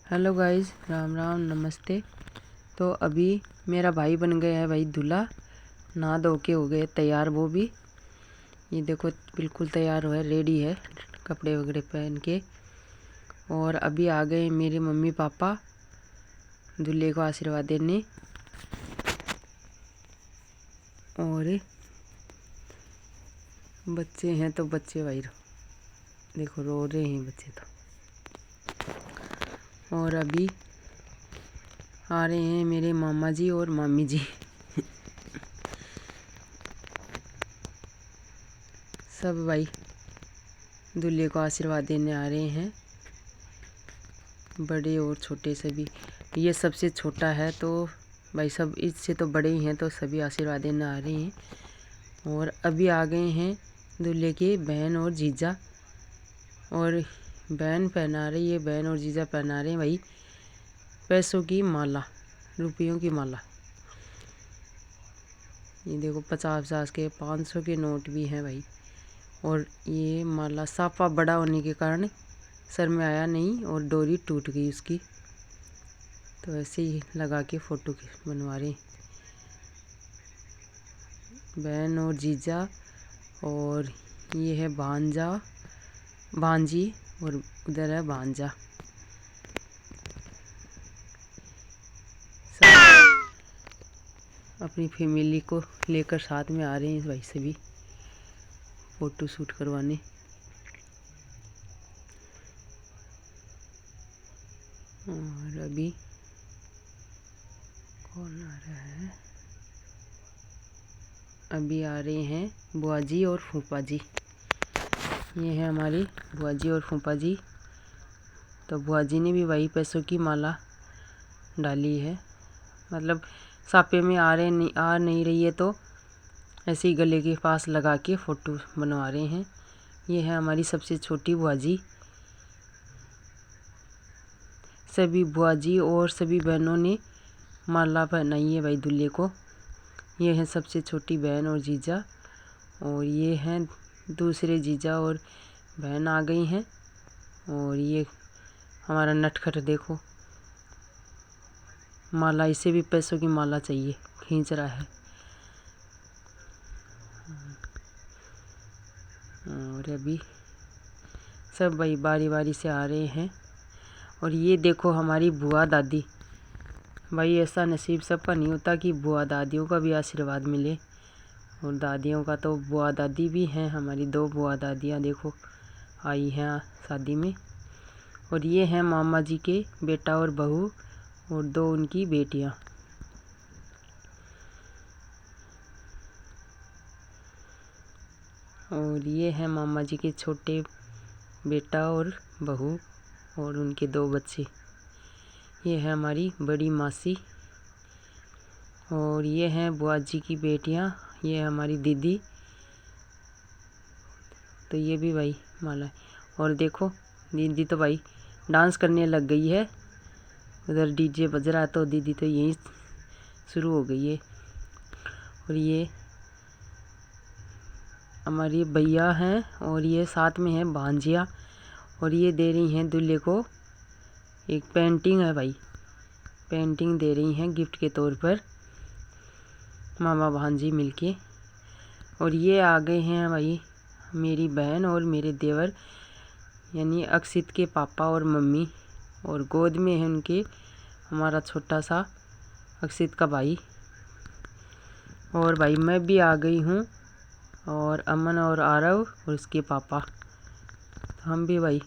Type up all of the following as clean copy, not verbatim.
Hello guys, Ram Ram नमस्ते। तो अभी मेरा भाई बन गया है भाई दूल्हा। नहा धो के हो गए तैयार वो भी। ये देखो बिल्कुल तैयार हुआ है, रेडी है कपड़े वगैरह पहन के। और अभी आ गए मेरे मम्मी पापा दूल्हे को आशीर्वाद देने। और बच्चे हैं तो बच्चे भाई देखो रो रहे हैं बच्चे तो। और अभी आ रहे हैं मेरे मामा जी और मामी जी सब भाई दूल्हे को आशीर्वाद देने आ रहे हैं, बड़े और छोटे सभी। ये सबसे छोटा है तो भाई सब इससे तो बड़े ही हैं, तो सभी आशीर्वाद देने आ रहे हैं। और अभी आ गए हैं दूल्हे के बहन और जीजा। और बहन पहना रही है, बहन और जीजा पहना रहे हैं भाई पैसों की माला, रुपयों की माला। ये देखो 50-50 के 500 के नोट भी हैं भाई। और ये माला साफा बड़ा होने के कारण सर में आया नहीं और डोरी टूट गई उसकी, तो ऐसे ही लगा के फ़ोटो बनवा रहे बहन और जीजा। और ये है भांजा भांजी और उधर है भांजा। सब अपनी फैमिली को लेकर साथ में आ रहे हैं भाई सभी फ़ोटो शूट करवाने। और अभी कौन आ रहा है? अभी आ रहे हैं बुआ जी और फूफा जी। ये है हमारी बुआ जी और फूफा जी। तो बुआ जी ने भी वही पैसों की माला डाली है, मतलब सापे में आ नहीं रही है तो ऐसे ही गले के पास लगा के फ़ोटो बनवा रहे हैं। ये है हमारी सबसे छोटी बुआ जी। सभी बुआ जी और सभी बहनों ने माला पहनाई है भाई दूल्हे को। ये है सबसे छोटी बहन और जीजा। और ये हैं दूसरे जीजा और बहन आ गई हैं। और ये हमारा नटखट देखो माला, इसे भी पैसों की माला चाहिए, खींच रहा है। और अभी सब भाई बारी बारी से आ रहे हैं। और ये देखो हमारी बुआ दादी। भाई ऐसा नसीब सबका नहीं होता कि बुआ दादियों का भी आशीर्वाद मिले। और दादियों का तो बुआ दादी भी हैं, हमारी 2 बुआ दादियाँ देखो आई हैं शादी में। और ये हैं मामा जी के बेटा और बहू और 2 उनकी बेटियाँ। और ये हैं मामा जी के छोटे बेटा और बहू और उनके 2 बच्चे। ये है हमारी बड़ी मासी। और ये हैं बुआ जी की बेटियाँ, ये हमारी दीदी। तो ये भी भाई माला है। और देखो दीदी तो भाई डांस करने लग गई है, उधर डीजे बज रहा है तो दीदी तो यहीं शुरू हो गई है। और ये हमारी भैया हैं और ये साथ में हैं भांजिया। और ये दे रही हैं दूल्हे को एक पेंटिंग है भाई, पेंटिंग दे रही हैं गिफ्ट के तौर पर मामा भांजी मिलके। और ये आ गए हैं भाई मेरी बहन और मेरे देवर, यानी अक्षित के पापा और मम्मी। और गोद में है उनके हमारा छोटा सा अक्षित का भाई। और भाई मैं भी आ गई हूँ, और अमन और आरव और उसके पापा। तो हम भी भाई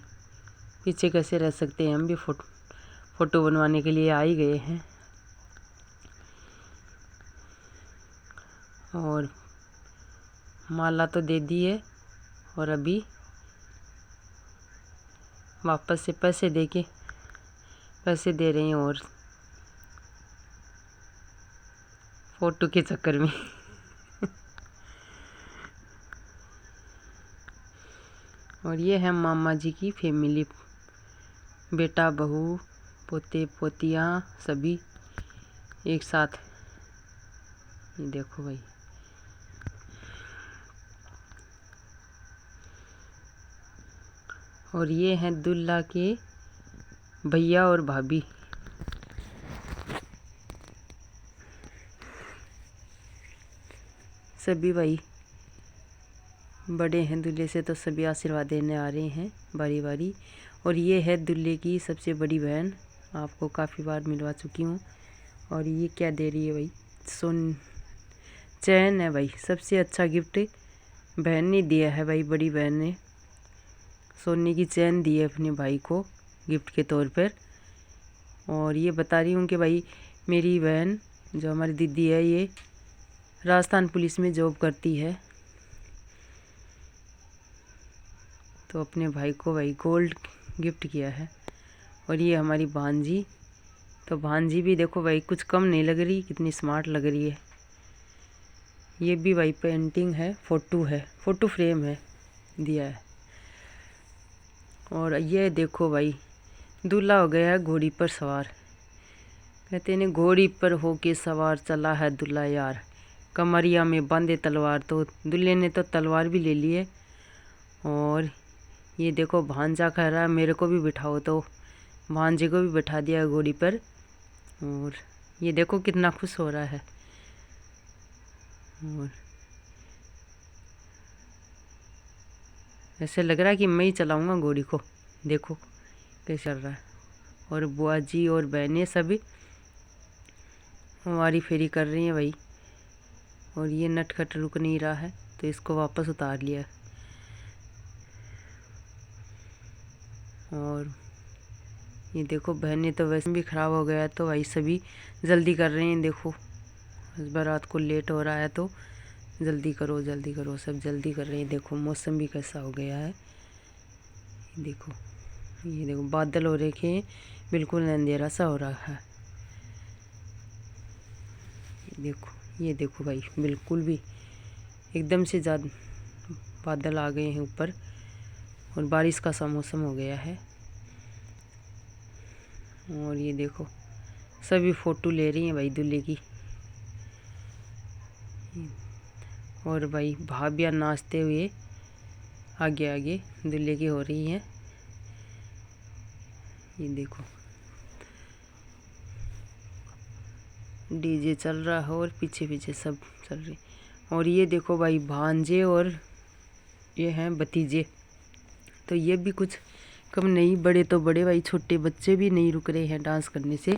पीछे कैसे रह सकते हैं, हम भी फ़ोटो बनवाने के लिए आ ही गए हैं। और माला तो दे दी है और अभी वापस से पैसे दे रहे हैं और फ़ोटो के चक्कर में और ये है मामा जी की फैमिली, बेटा बहू पोते पोतियाँ सभी एक साथ। ये देखो भाई। और ये हैं दूल्हा के भैया और भाभी। सभी भाई बड़े हैं दूल्हे से, तो सभी आशीर्वाद देने आ रहे हैं बारी बारी। और ये है दूल्हे की सबसे बड़ी बहन, आपको काफ़ी बार मिलवा चुकी हूँ। और ये क्या दे रही है भाई? चैन है भाई। सबसे अच्छा गिफ्ट बहन ने दिया है भाई, बड़ी बहन ने सोने की चैन दी है अपने भाई को गिफ्ट के तौर पर। और ये बता रही हूँ कि भाई मेरी बहन जो हमारी दीदी है, ये राजस्थान पुलिस में जॉब करती है, तो अपने भाई को भाई गोल्ड गिफ्ट किया है। और ये हमारी भांजी, तो भांजी भी देखो भाई कुछ कम नहीं लग रही, कितनी स्मार्ट लग रही है। ये भी भाई पेंटिंग है, फ़ोटो फ्रेम है दिया है। और ये देखो भाई दूल्हा हो गया है घोड़ी पर सवार। कहते हैं घोड़ी पर होके सवार चला है दूल्हा यार, कमरिया में बांधे तलवार। तो दूल्हे ने तो तलवार भी ले ली है। और ये देखो भांजा कह रहा है मेरे को भी बिठाओ, तो भांजे को भी बिठा दिया घोड़ी पर। और ये देखो कितना खुश हो रहा है। और ऐसे लग रहा है कि मैं ही चलाऊंगा घोड़ी को, देखो कैसे चल रहा है। और बुआ जी और बहनें सभी हमारी फेरी कर रही हैं भाई। और ये नटखट रुक नहीं रहा है, तो इसको वापस उतार लिया। और ये देखो बहनें तो वैसे भी ख़राब हो गया है, तो भाई सभी जल्दी कर रहे हैं। देखो इस बारात को लेट हो रहा है, तो जल्दी करो जल्दी करो, सब जल्दी कर रहे हैं। देखो मौसम भी कैसा हो गया है, देखो ये देखो बादल हो रखे हैं, बिल्कुल अंधेरा सा हो रहा है। ये देखो भाई बिल्कुल भी एकदम से ज़्यादा बादल आ गए हैं ऊपर, और बारिश का सा मौसम हो गया है। और ये देखो सभी फ़ोटो ले रही हैं भाई दूल्हे की। और भाई भाभियाँ नाचते हुए आगे आगे दूल्हे की हो रही हैं। ये देखो डीजे चल रहा है और पीछे पीछे सब चल रही। और ये देखो भाई भांजे और ये हैं भतीजे, तो ये भी कुछ कम नहीं, बड़े तो बड़े भाई, छोटे बच्चे भी नहीं रुक रहे हैं डांस करने से।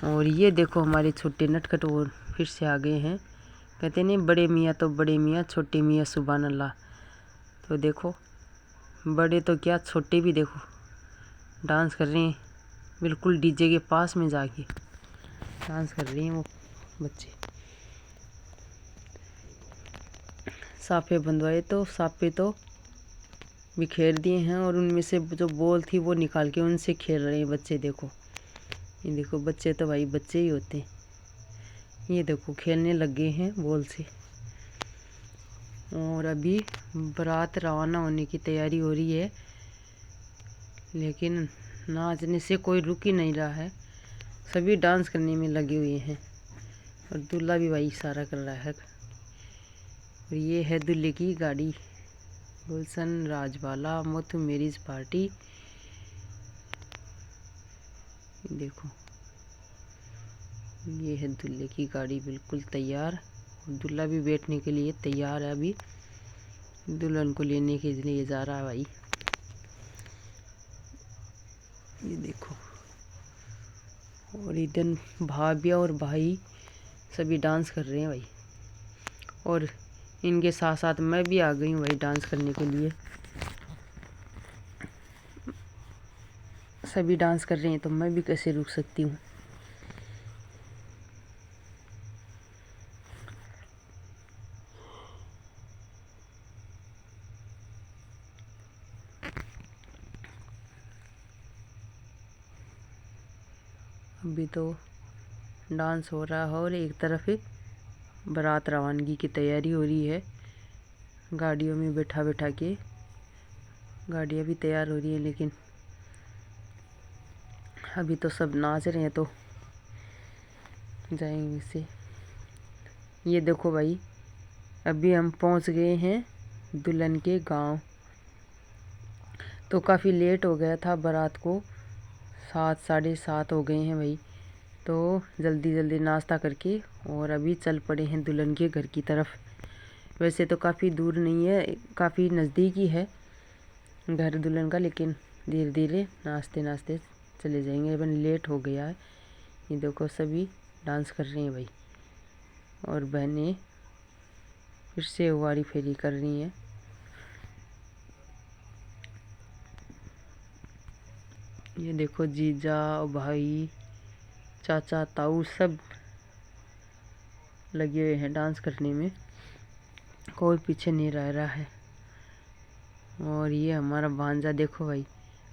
और ये देखो हमारे छोटे नटखट और फिर से आ गए हैं। कहते नहीं बड़े मियाँ तो बड़े मियाँ, छोटे मियाँ सुभान अल्लाह। तो देखो बड़े तो क्या छोटे भी देखो डांस कर रहे हैं, बिल्कुल डीजे के पास में जाके डांस कर रही हैं वो बच्चे। साफे बंधवाए तो साफे तो बिखेर दिए हैं, और उनमें से जो बॉल थी वो निकाल के उनसे खेल रहे हैं बच्चे। देखो ये देखो बच्चे तो भाई बच्चे ही होते हैं। ये देखो खेलने लग गए हैं बॉल से। और अभी बारात रवाना होने की तैयारी हो रही है, लेकिन नाचने से कोई रुक ही नहीं रहा है, सभी डांस करने में लगे हुए हैं। और दूल्हा भी भाई इशारा कर रहा है। और ये है दूल्हे की गाड़ी, गुलशन राजवाला मुथ मैरिज पार्टी। देखो ये है दूल्हे की गाड़ी बिल्कुल तैयार, और दूल्हा भी बैठने के लिए तैयार है। अभी दुल्हन को लेने के लिए जा रहा है भाई। ये देखो और इधर भाभिया और भाई सभी डांस कर रहे हैं भाई, और इनके साथ साथ मैं भी आ गई हूँ भाई डांस करने के लिए। सभी डांस कर रहे हैं तो मैं भी कैसे रुक सकती हूँ। अभी तो डांस हो रहा है, और एक तरफ बारात रवानगी की तैयारी हो रही है। गाड़ियों में बैठा बैठा के गाड़ियाँ भी तैयार हो रही है, लेकिन अभी तो सब नाच रहे हैं तो जाएंगे से। ये देखो भाई अभी हम पहुंच गए हैं दुल्हन के गांव। तो काफ़ी लेट हो गया था बारात को 7 साढ़े 7 हो गए हैं भाई। तो जल्दी जल्दी नाश्ता करके और अभी चल पड़े हैं दुल्हन के घर की तरफ। वैसे तो काफ़ी दूर नहीं है, काफ़ी नज़दीक ही है घर दुल्हन का, लेकिन धीरे धीरे नाचते नाचते चले जाएंगे। अपन लेट हो गया है। ये देखो सभी डांस कर रहे हैं भाई, और बहनें फिर से वारी फेरी कर रही हैं। ये देखो जीजा, भाई, चाचा, ताऊ सब लगे हुए हैं डांस करने में, कोई पीछे नहीं रह रहा है। और ये हमारा भांजा देखो भाई,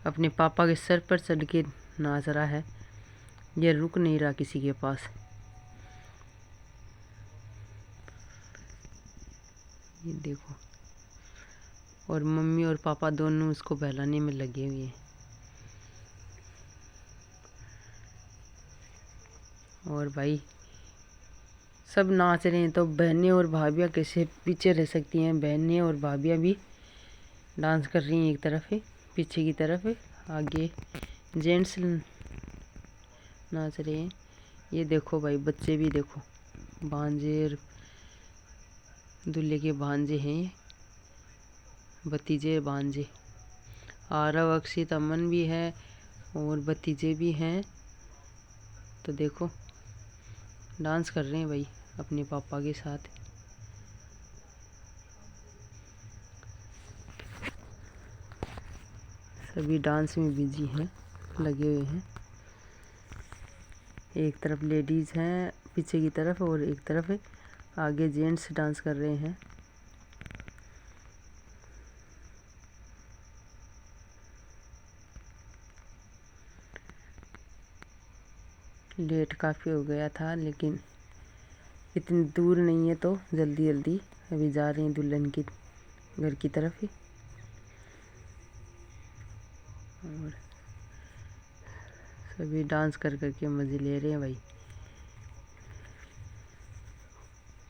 अपने पापा के सर पर चढ़ के नाच रहा है। ये रुक नहीं रहा किसी के पास। ये देखो, और मम्मी और पापा दोनों उसको बहलाने में लगे हुए हैं। और भाई सब नाच रहे हैं, तो बहनें और भाभियाँ कैसे पीछे रह सकती हैं। बहनें और भाभियाँ भी डांस कर रही हैं, एक तरफ है, पीछे की तरफ है, आगे जेंट्स नाच रहे हैं। ये देखो भाई बच्चे भी देखो, भांजे और दूल्हे के भांजे हैं, ये भतीजे भांजे। आरव, अक्षित, अमन भी है और भतीजे भी हैं। तो देखो डांस कर रहे हैं भाई अपने पापा के साथ। सभी डांस में बिजी हैं, लगे हुए हैं। एक तरफ लेडीज़ हैं पीछे की तरफ, और एक तरफ आगे जेंट्स डांस कर रहे हैं। लेट काफ़ी हो गया था, लेकिन इतनी दूर नहीं है तो जल्दी जल्दी अभी जा रहे हैं दुल्हन के घर की तरफ ही। और सभी डांस कर करके मज़े ले रहे हैं भाई।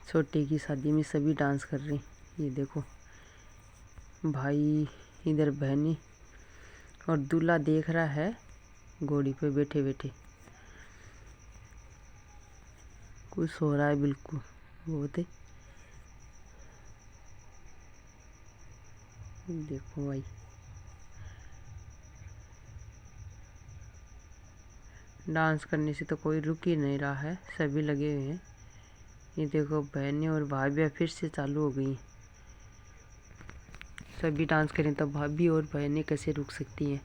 छोटे की शादी में सभी डांस कर रहे हैं। ये देखो भाई, इधर बहनी, और दूल्हा देख रहा है घोड़ी पे बैठे बैठे। खुश हो रहा है बिल्कुल बहुत ही। देखो भाई डांस करने से तो कोई रुक ही नहीं रहा है, सभी लगे हुए हैं। ये देखो बहनें और भाभियाँ फिर से चालू हो गई। सभी डांस करें तो भाभी और बहनें कैसे रुक सकती हैं।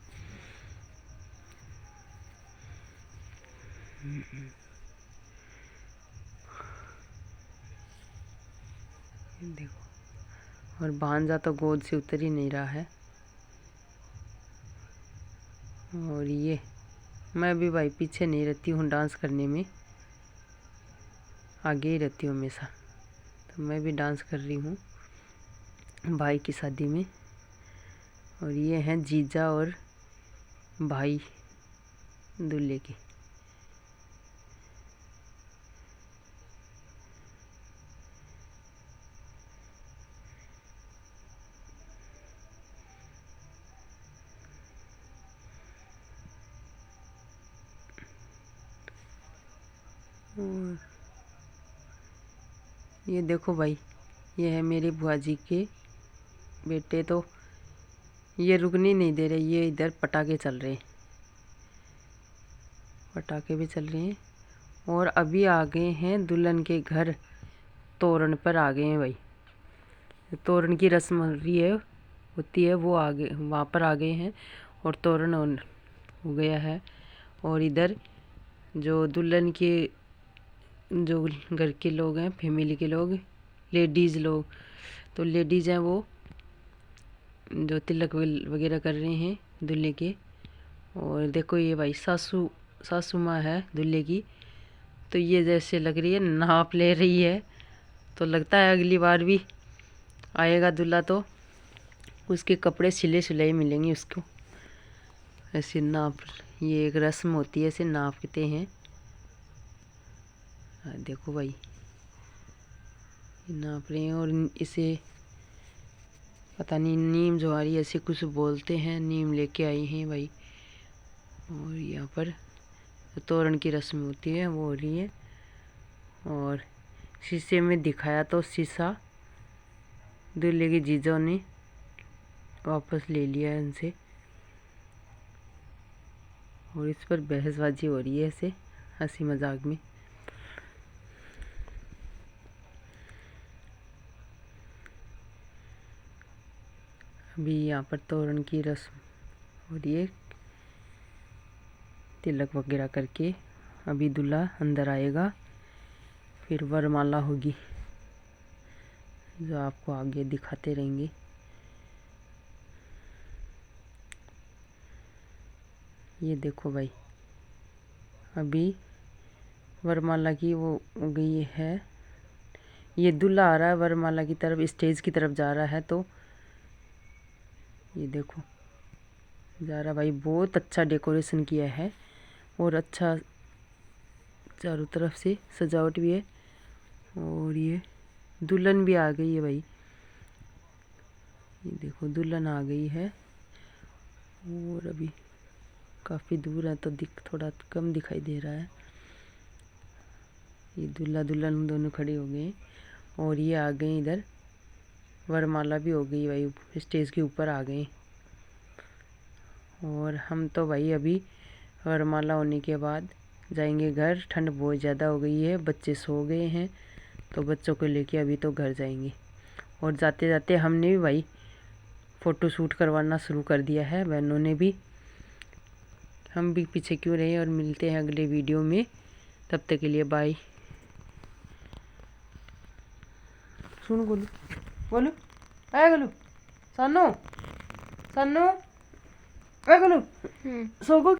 देखो, और भांजा तो गोद से उतर ही नहीं रहा है। और ये मैं भी भाई पीछे नहीं रहती हूँ डांस करने में, आगे ही रहती हूँ हमेशा। तो मैं भी डांस कर रही हूँ भाई की शादी में। और ये हैं जीजा और भाई दूल्हे के। और ये देखो भाई, ये है मेरे बुआ जी के बेटे। तो ये रुकने नहीं दे रहे, ये इधर पटाखे चल रहे हैं, पटाखे भी चल रहे हैं। और अभी आ गए हैं दुल्हन के घर, तोरण पर आ गए हैं भाई। तोरण की रस्म होती है वो आगे वहाँ पर आ गए हैं, और तोरण हो गया है। और इधर जो दुल्हन के जो घर के लोग हैं, फैमिली के लोग, लेडीज़ लोग, तो लेडीज़ हैं वो जो तिलक वगैरह कर रहे हैं दूल्हे के। और देखो ये भाई सासू माँ है दूल्हे की। तो ये जैसे लग रही है नाप ले रही है, तो लगता है अगली बार भी आएगा दूल्हा तो उसके कपड़े सिले सिलाई मिलेंगे उसको। ऐसे नाप, ये एक रस्म होती है, ऐसे नापते हैं। देखो भाई नाप रहे हैं। और इसे पता नहीं नीम ज्वारी ऐसे कुछ बोलते हैं, नीम लेके आई हैं भाई। और यहाँ पर तोरण की रस्म होती है वो हो रही है। और शीशे में दिखाया तो शीशा दूल्हे के जीजों ने वापस ले लिया है उनसे, और इस पर बहसबाजी हो रही है ऐसे हंसी मजाक में। अभी यहाँ पर तोरण की रस्म हो रही है, तिलक वगैरह करके अभी दूल्हा अंदर आएगा, फिर वरमाला होगी जो आपको आगे दिखाते रहेंगे। ये देखो भाई, अभी वरमाला की वो हो गई है, ये दूल्हा आ रहा है वरमाला की तरफ, स्टेज की तरफ जा रहा है। तो ये देखो जा रहा भाई, बहुत अच्छा डेकोरेशन किया है और अच्छा चारों तरफ से सजावट भी है। और ये दुल्हन भी आ गई है भाई, ये देखो दुल्हन आ गई है। और अभी काफ़ी दूर है तो थोड़ा कम दिखाई दे रहा है। ये दूल्हा दुल्हन दोनों खड़े हो गए और ये आ गए इधर, वरमाला भी हो गई भाई, स्टेज के ऊपर आ गए। और हम तो भाई अभी वरमाला होने के बाद जाएंगे घर, ठंड बहुत ज़्यादा हो गई है, बच्चे सो गए हैं तो बच्चों को लेके अभी तो घर जाएंगे। और जाते जाते हमने भी भाई फ़ोटो शूट करवाना शुरू कर दिया है, बहनों ने भी, हम भी पीछे क्यों रहे। और मिलते हैं अगले वीडियो में, तब तक के लिए बाय। सुन गोलू, गोलू आया, गोलू सन्नू, सन्नू आया, गोलू सो गो।